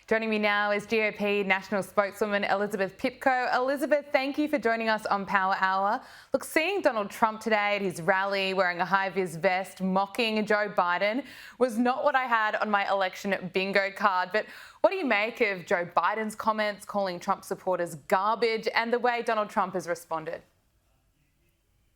Joining me now is GOP National Spokeswoman Elizabeth Pipko. Elizabeth, thank you for joining us on Power Hour. Look, seeing Donald Trump today at his rally wearing a high-vis vest mocking Joe Biden was not what I had on my election bingo card. But what do you make of Joe Biden's comments calling Trump supporters garbage and the way Donald Trump has responded?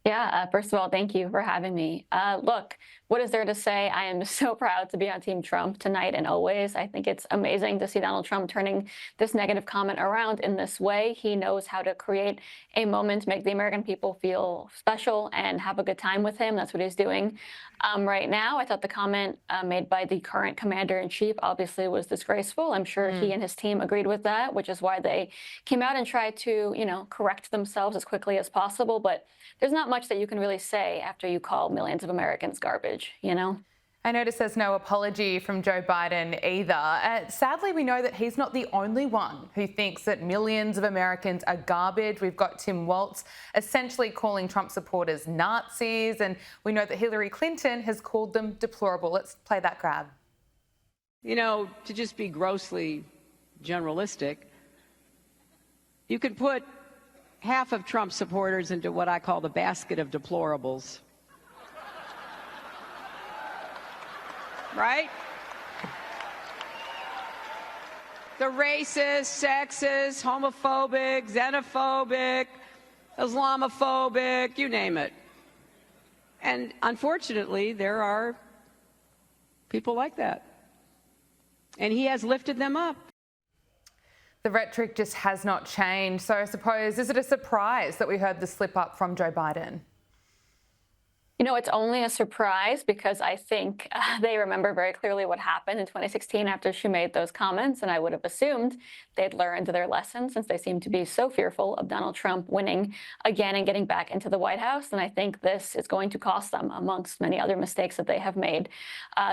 Yeah, first of all, thank you for having me. Look, what is there to say? I am so proud to be on Team Trump tonight and always. I think it's amazing to see Donald Trump turning this negative comment around in this way. He knows how to create a moment, make the American people feel special and have a good time with him. That's what he's doing right now. I thought the comment made by the current commander-in-chief obviously was disgraceful. I'm sure he and his team agreed with that, which is why they came out and tried to, correct themselves as quickly as possible. But there's not much that you can really say after you call millions of Americans garbage, I notice there's no apology from Joe Biden either. Sadly, we know that he's not the only one who thinks that millions of Americans are garbage. We've got Tim Walz essentially calling Trump supporters Nazis, and we know that Hillary Clinton has called them deplorable. Let's play that grab. To just be grossly generalistic, you could put half of Trump supporters into what I call the basket of deplorables. Right? The racist, sexist, homophobic, xenophobic, Islamophobic, you name it. And unfortunately, there are people like that. And he has lifted them up. The rhetoric just has not changed. So I suppose, is it a surprise that we heard the slip up from Joe Biden? It's only a surprise because I think they remember very clearly what happened in 2016 after she made those comments, and I would have assumed they'd learned their lesson since they seem to be so fearful of Donald Trump winning again and getting back into the White House. And I think this is going to cost them amongst many other mistakes that they have made.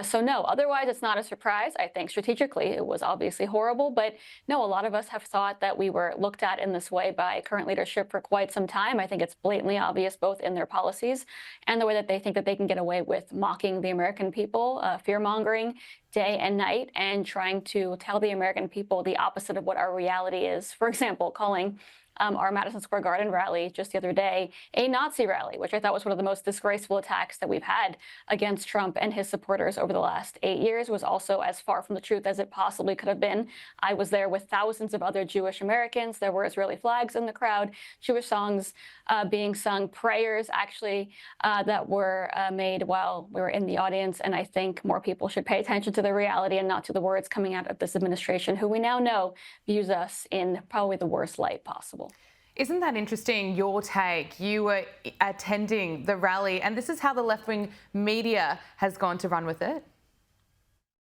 So no, otherwise it's not a surprise. I think strategically it was obviously horrible, but no, a lot of us have thought that we were looked at in this way by current leadership for quite some time. I think it's blatantly obvious both in their policies and the way that they think that they can get away with mocking the American people, fear-mongering day and night, and trying to tell the American people the opposite of what our reality is. For example, calling our Madison Square Garden rally just the other day a Nazi rally, which I thought was one of the most disgraceful attacks that we've had against Trump and his supporters over the last 8 years. Was also as far from the truth as it possibly could have been. I was there with thousands of other Jewish Americans. There were Israeli flags in the crowd, Jewish songs being sung, prayers actually that were made while we were in the audience. And I think more people should pay attention to the reality and not to the words coming out of this administration, who we now know views us in probably the worst light possible. Isn't that interesting, your take? You were attending the rally, and this is how the left-wing media has gone to run with it.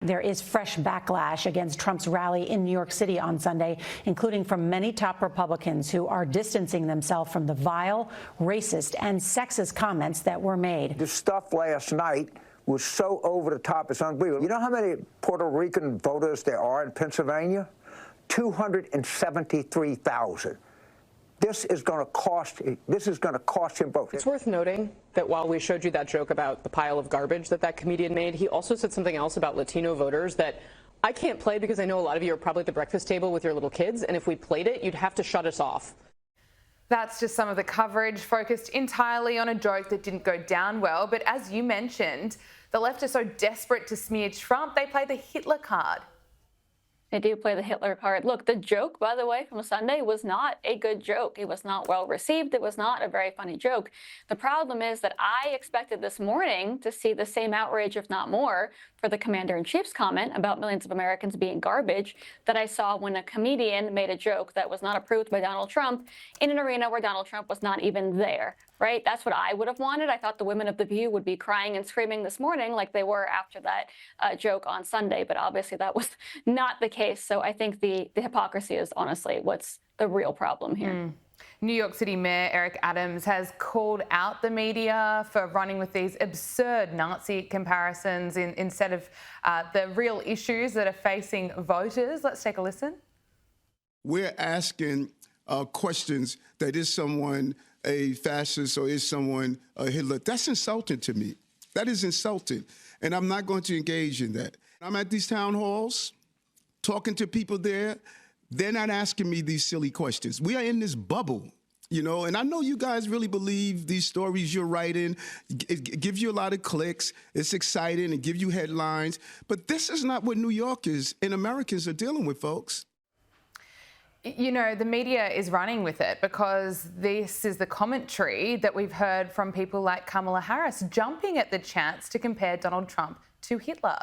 There is fresh backlash against Trump's rally in New York City on Sunday, including from many top Republicans who are distancing themselves from the vile, racist, and sexist comments that were made. The stuff last night was so over the top, it's unbelievable. You know how many Puerto Rican voters there are in Pennsylvania? 273,000. This is going to cost him votes. It's worth noting that while we showed you that joke about the pile of garbage that comedian made, he also said something else about Latino voters that I can't play because I know a lot of you are probably at the breakfast table with your little kids, and if we played it, you'd have to shut us off. That's just some of the coverage focused entirely on a joke that didn't go down well. But as you mentioned, the left are so desperate to smear Trump, they play the Hitler card. They do play the Hitler card. Look, the joke, by the way, from Sunday was not a good joke. It was not well received. It was not a very funny joke. The problem is that I expected this morning to see the same outrage, if not more, for the commander-in-chief's comment about millions of Americans being garbage that I saw when a comedian made a joke that was not approved by Donald Trump in an arena where Donald Trump was not even there, right? That's what I would have wanted. I thought the women of The View would be crying and screaming this morning like they were after that joke on Sunday, but obviously that was not the case. So I think the hypocrisy is honestly what's the real problem here. New York City Mayor Eric Adams has called out the media for running with these absurd Nazi comparisons instead of the real issues that are facing voters. Let's take a listen. We're asking questions that is someone a fascist or is someone a Hitler. That's insulting to me. That is insulting. And I'm not going to engage in that. I'm at these town halls talking to people there, they're not asking me these silly questions. We are in this bubble, you know, and I know you guys really believe these stories you're writing. It gives you a lot of clicks. It's exciting and give you headlines. But this is not what New Yorkers and Americans are dealing with, folks. You know, the media is running with it because this is the commentary that we've heard from people like Kamala Harris, jumping at the chance to compare Donald Trump to Hitler.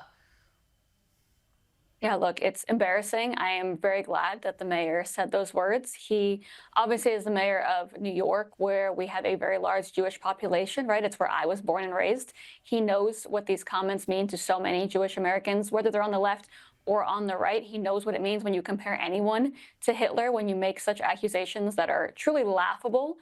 Yeah, look, it's embarrassing. I am very glad that the mayor said those words. He obviously is the mayor of New York, where we have a very large Jewish population, right? It's where I was born and raised. He knows what these comments mean to so many Jewish Americans, whether they're on the left or on the right. He knows what it means when you compare anyone to Hitler, when you make such accusations that are truly laughable,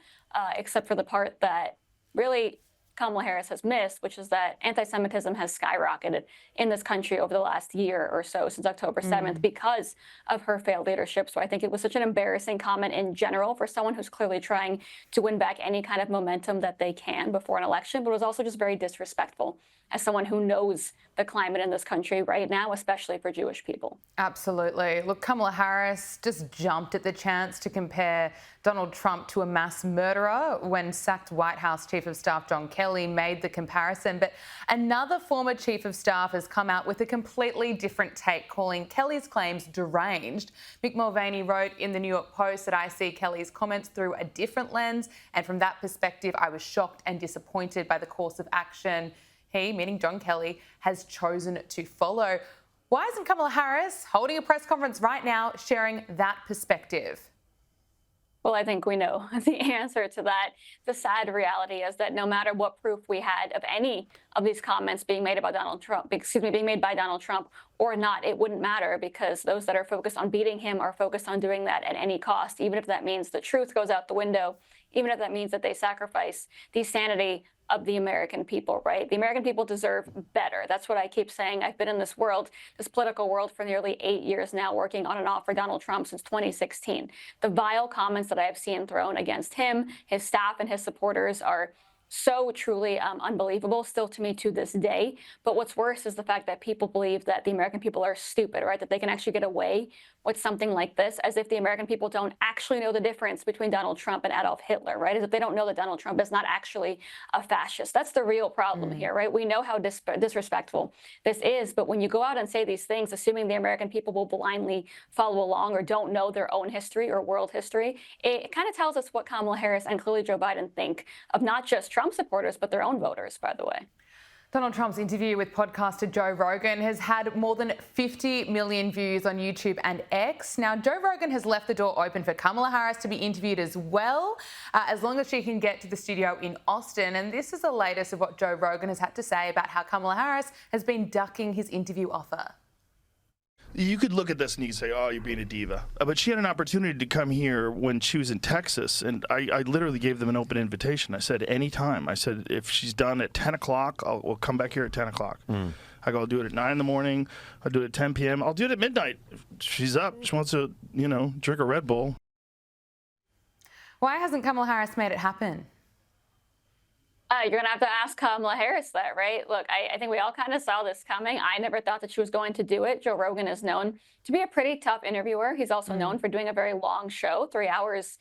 except for the part that really Kamala Harris has missed, which is that anti-Semitism has skyrocketed in this country over the last year or so, since October 7th, because of her failed leadership. So I think it was such an embarrassing comment in general for someone who's clearly trying to win back any kind of momentum that they can before an election, but it was also just very disrespectful as someone who knows the climate in this country right now, especially for Jewish people. Absolutely. Look, Kamala Harris just jumped at the chance to compare Donald Trump to a mass murderer when sacked White House Chief of Staff John Kelly made the comparison. But another former Chief of Staff has come out with a completely different take, calling Kelly's claims deranged. Mick Mulvaney wrote in the New York Post that I see Kelly's comments through a different lens, and from that perspective, I was shocked and disappointed by the course of action he, meaning John Kelly, has chosen to follow. Why isn't Kamala Harris holding a press conference right now sharing that perspective? Well, I think we know the answer to that. The sad reality is that no matter what proof we had of any of these comments being made about Donald Trump, being made by Donald Trump or not, it wouldn't matter, because those that are focused on beating him are focused on doing that at any cost, even if that means the truth goes out the window, even if that means that they sacrifice the sanity of the American people, right? The American people deserve better. That's what I keep saying. I've been in this world, this political world, for nearly 8 years now, working on and off for Donald Trump since 2016. The vile comments that I have seen thrown against him, his staff, and his supporters are so truly unbelievable still to me to this day. But what's worse is the fact that people believe that the American people are stupid, right? That they can actually get away with something like this, as if the American people don't actually know the difference between Donald Trump and Adolf Hitler, right? As if they don't know that Donald Trump is not actually a fascist. That's the real problem here, right? We know how disrespectful this is, but when you go out and say these things, assuming the American people will blindly follow along or don't know their own history or world history, it kind of tells us what Kamala Harris and clearly Joe Biden think of not just Trump supporters, but their own voters, by the way. Donald Trump's interview with podcaster Joe Rogan has had more than 50 million views on YouTube and X. Now, Joe Rogan has left the door open for Kamala Harris to be interviewed as well, as long as she can get to the studio in Austin. And this is the latest of what Joe Rogan has had to say about how Kamala Harris has been ducking his interview offer. You could look at this and you could say, oh, you're being a diva. But she had an opportunity to come here when she was in Texas, and I literally gave them an open invitation. I said, anytime. I said, if she's done at 10 o'clock, we'll come back here at 10 o'clock. I go, I'll do it at 9 in the morning. I'll do it at 10 p.m. I'll do it at midnight. If she's up. She wants to, drink a Red Bull. Why hasn't Kamala Harris made it happen? You're going to have to ask Kamala Harris that, right? Look, I think we all kind of saw this coming. I never thought that she was going to do it. Joe Rogan is known to be a pretty tough interviewer. He's also known for doing a very long show. 3 hours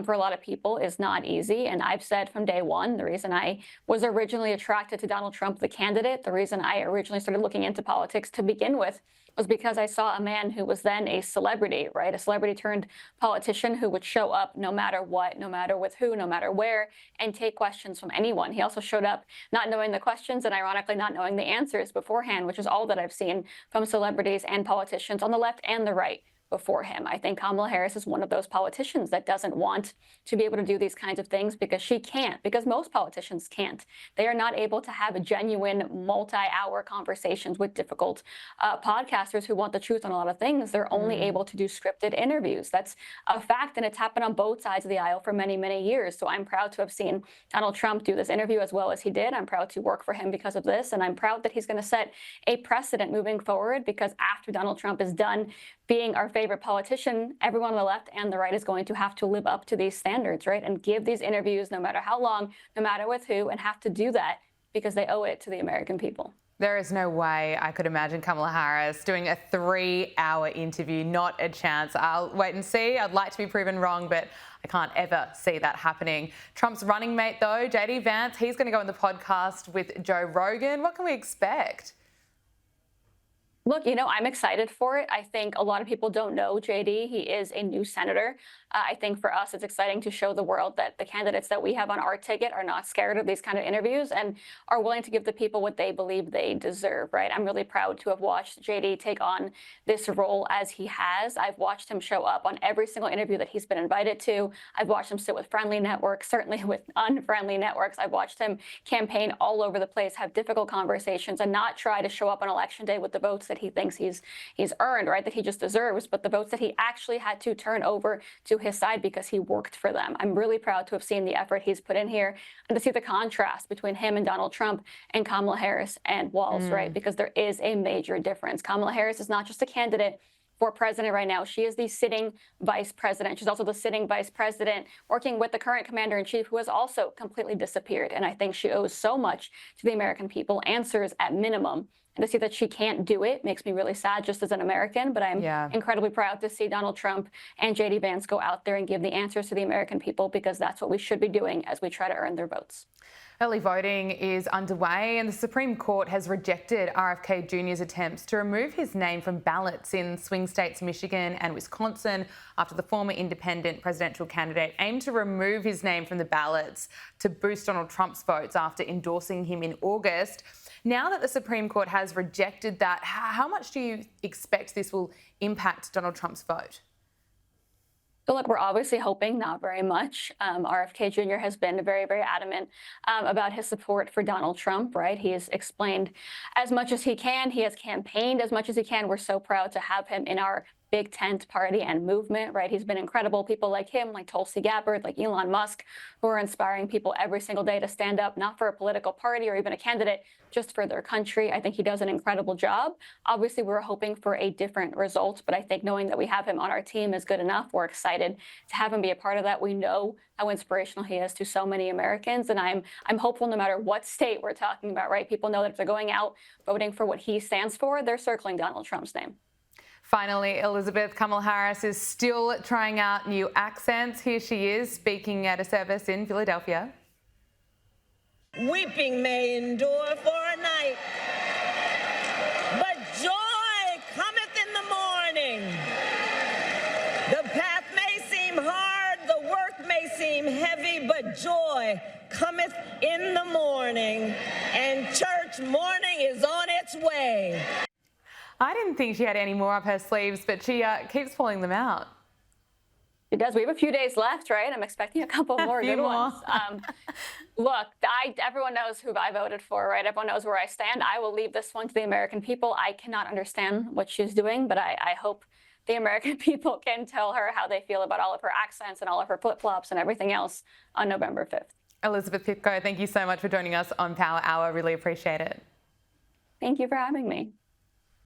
for a lot of people is not easy. And I've said from day one, the reason I was originally attracted to Donald Trump, the candidate, the reason I originally started looking into politics to begin with, was because I saw a man who was then a celebrity, right? A celebrity turned politician who would show up no matter what, no matter with who, no matter where, and take questions from anyone. He also showed up not knowing the questions and ironically not knowing the answers beforehand, which is all that I've seen from celebrities and politicians on the left and the right before him. I think Kamala Harris is one of those politicians that doesn't want to be able to do these kinds of things because she can't, because most politicians can't. They are not able to have a genuine multi-hour conversations with difficult podcasters who want the truth on a lot of things. They're only able to do scripted interviews. That's a fact, and it's happened on both sides of the aisle for many, many years. So I'm proud to have seen Donald Trump do this interview as well as he did. I'm proud to work for him because of this, and I'm proud that he's going to set a precedent moving forward, because after Donald Trump is done being our favorite politician, everyone on the left and the right is going to have to live up to these standards, right? And give these interviews no matter how long, no matter with who, and have to do that because they owe it to the American people. There is no way I could imagine Kamala Harris doing a 3-hour interview. Not a chance. I'll wait and see. I'd like to be proven wrong, but I can't ever see that happening. Trump's running mate, though, JD Vance, he's going to go on the podcast with Joe Rogan. What can we expect? Look, I'm excited for it. I think a lot of people don't know JD. He is a new senator. I think for us, it's exciting to show the world that the candidates that we have on our ticket are not scared of these kind of interviews and are willing to give the people what they believe they deserve, right? I'm really proud to have watched JD take on this role as he has. I've watched him show up on every single interview that he's been invited to. I've watched him sit with friendly networks, certainly with unfriendly networks. I've watched him campaign all over the place, have difficult conversations, and not try to show up on election day with the votes that he thinks he's earned, right, that he just deserves, but the votes that he actually had to turn over to his side because he worked for them. I'm really proud to have seen the effort he's put in here and to see the contrast between him and Donald Trump and Kamala Harris and Walz, right, because there is a major difference. Kamala Harris is not just a candidate for president right now. She is the sitting vice president. She's also the sitting vice president working with the current commander-in-chief, who has also completely disappeared. And I think she owes so much to the American people, answers at minimum. And to see that she can't do it makes me really sad just as an American, but I'm incredibly proud to see Donald Trump and JD Vance go out there and give the answers to the American people, because that's what we should be doing as we try to earn their votes. Early voting is underway and the Supreme Court has rejected RFK Jr.'s attempts to remove his name from ballots in swing states Michigan and Wisconsin after the former independent presidential candidate aimed to remove his name from the ballots to boost Donald Trump's votes after endorsing him in August. Now that the Supreme Court has rejected that, how much do you expect this will impact Donald Trump's vote? So look, we're obviously hoping not very much. RFK Jr. has been very, very adamant about his support for Donald Trump, right? He has explained as much as he can. He has campaigned as much as he can. We're so proud to have him in our big tent party and movement, right? He's been incredible. People like him, like Tulsi Gabbard, like Elon Musk, who are inspiring people every single day to stand up, not for a political party or even a candidate, just for their country. I think he does an incredible job. Obviously, we're hoping for a different result, but I think knowing that we have him on our team is good enough. We're excited to have him be a part of that. We know how inspirational he is to so many Americans, and I'm hopeful no matter what state we're talking about, right? People know that if they're going out voting for what he stands for, they're circling Donald Trump's name. Finally, Elizabeth, Kamala Harris is still trying out new accents. Here she is speaking at a service in Philadelphia. Weeping may endure for a night, but joy cometh in the morning. The path may seem hard, the work may seem heavy, but joy cometh in the morning, and church morning is on its way. I didn't think she had any more up her sleeves, but she keeps pulling them out. It does. We have a few days left, right? I'm expecting a couple more good ones. Look, everyone knows who I voted for, right? Everyone knows where I stand. I will leave this one to the American people. I cannot understand what she's doing, but I hope the American people can tell her how they feel about all of her accents and all of her flip-flops and everything else on November 5th. Elizabeth Pipko, thank you so much for joining us on Power Hour. Really appreciate it. Thank you for having me.